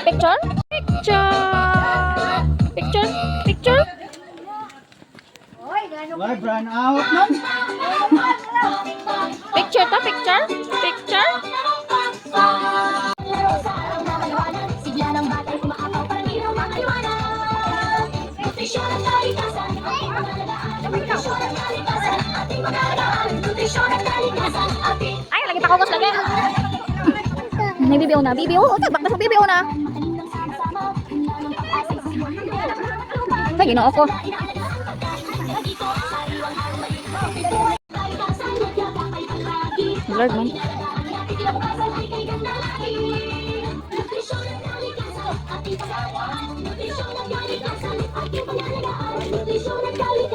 Picture? Picture? Picture? Why run out, man? Picture ta? Picture? Picture? Ay, lagi pa kongos lagi. May BBO na. BBO? O, tagbak na sa BBO na. Ay, ginoo ko. Lord, man.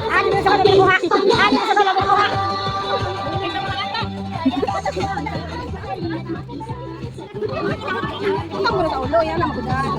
Ano sa kanila buha? Ano sa kanila buha? Ikaw mo na sa ulo, yan ang magudaan.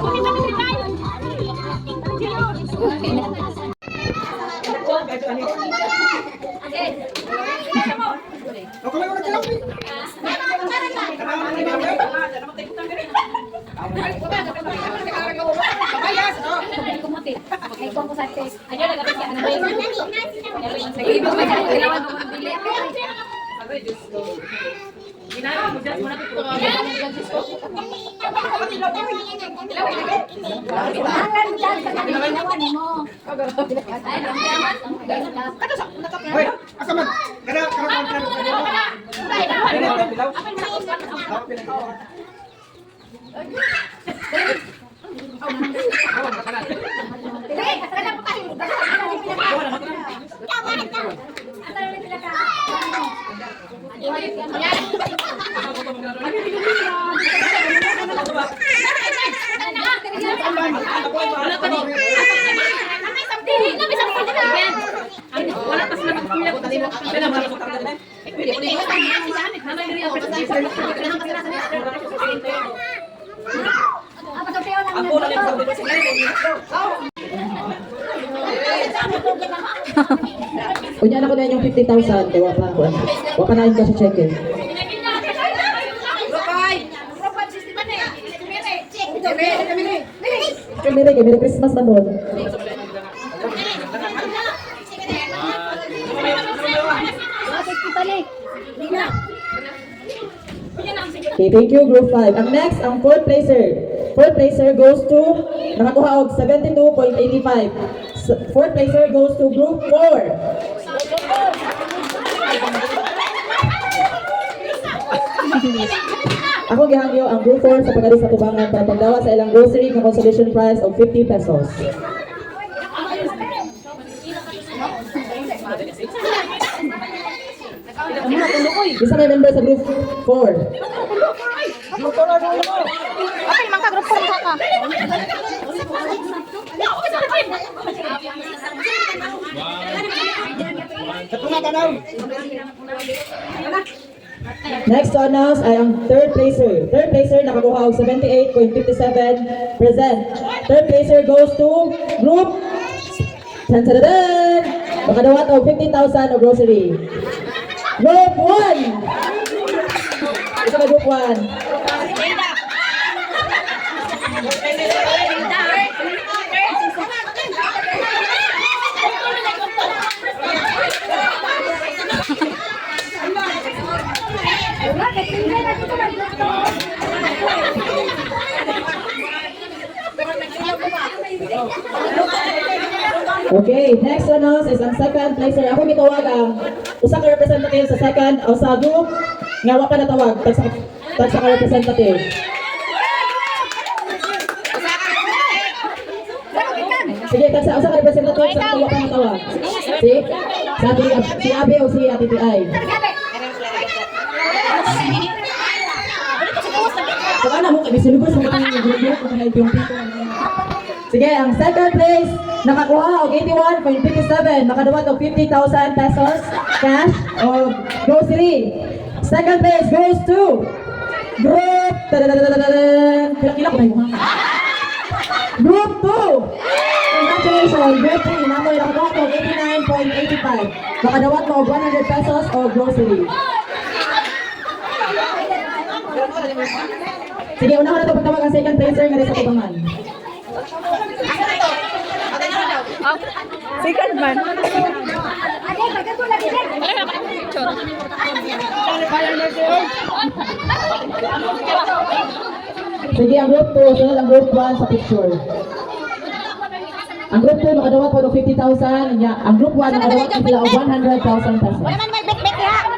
Kunya na ko na yung 50,000 kaya wapa na yung kasi check eh. Merry Christmas na doon. Okay, thank you, Group 5. Ang next, ang fourth placer. Fourth placer goes to, nakakuha og 72.85. Fourth placer goes to Group 4. Ako gihangyo ang Group 4 sa pag-alis sa tubangan para pagdawa sa ilang grocery ng consolation prize of 50 pesos. Isa may member sa Group 4. Okay, naman ka, Group 4 ka. Next to announce ay ang third placer. Third placer nakakuha og 78.57%. Third placer goes to Group Tantadan. Makadawat og 50,000 og grocery. Group 1. Isa ka Group 1. Okay, next to announce is ang second placer. Ako gitawag ang usa ka representative sa second o sa group nga wa pa natawag tag sa representative. Sige, tag sa usa ka representative sa wa pa natawag. Si Abi o si Ati Ay. isulubos sa mga group ng yung pito. Sige, ang second place, nakakuha og 81.57, nakadawat og 50,000 pesos cash o grocery. Second place goes to Group Kila-kila ko na yung mga. Group 2. Congratulations, Group 3. Namoy nakadawat og 89.85. Nakadawat mo og 100 pesos o grocery. Sige, una ko na ito pagtawag ang second placer nga rin sa tubangan. Second man. Sige, ang group 2, sunod ang group 1 sa picture. Ang group 2 nakadawat po ng 50,000, ang group 1 nakadawat po sila og 100,000 pesos. Wala man may bet-bet ha.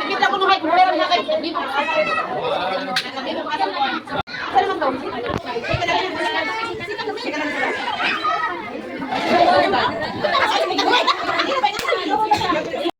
Kita ko nung pero na kay dito. Ano naman to?